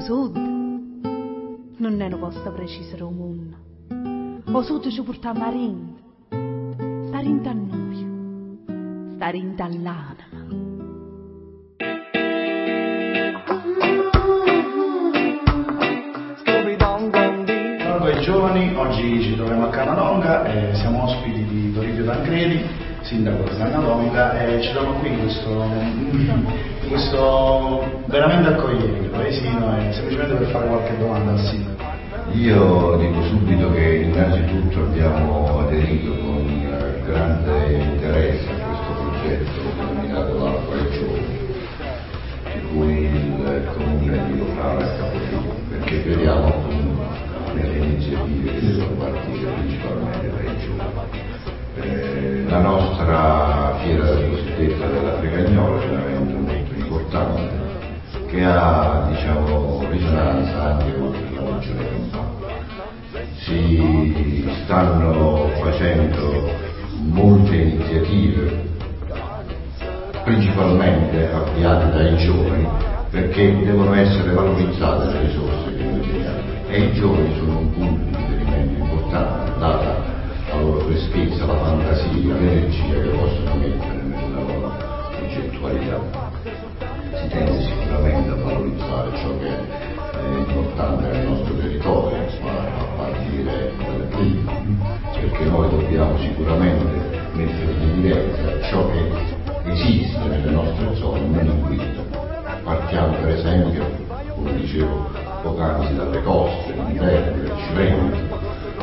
sud non è una posta precisa del mondo. O sud ci porta marin, sta rinta a noi, sta rinta all'anima. Salve giovani, oggi ci troviamo a Cannalonga e siamo ospiti di Toribio Tancredi, sindaco di Cannalonga, e ci troviamo qui in questo veramente accogliente paesino, e semplicemente per fare qualche domanda al sindaco. Io dico subito che innanzitutto abbiamo aderito con grande interesse a questo progetto denominato l'Acqua ai Giovani, di cui il Comune di Locale è capofilo, perché crediamo appunto nelle iniziative che devono partire principalmente dai giovani. La nostra fiera cosiddetta della Fregagnola è un evento molto importante che ha, risonanza anche oltre la regione Campania. Si stanno facendo molte iniziative, principalmente avviate dai giovani, perché devono essere valorizzate le risorse che noi teniamo, e i giovani sono un punto di riferimento importante, data la loro freschezza, la fantasia, l'energia che possono mettere nella loro progettualità. Si tende sicuramente a valorizzare ciò che è importante nel nostro territorio, a partire dal clima, perché noi dobbiamo sicuramente mettere in evidenza ciò che esiste nelle nostre zone meno inquinate. Partiamo per esempio, come dicevo poc'anzi, dalle coste, l'interno, il Cilento,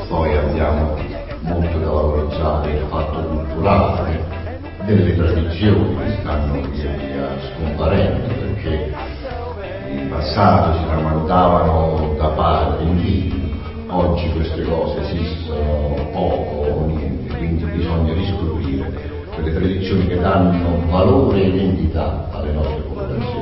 poi abbiamo molto da valorizzare il fatto culturale, delle tradizioni che stanno via via scomparendo, perché in passato si tramandavano da padre in figlio, oggi queste cose esistono poco o niente, quindi bisogna riscoprire quelle tradizioni che danno valore e identità alle nostre popolazioni.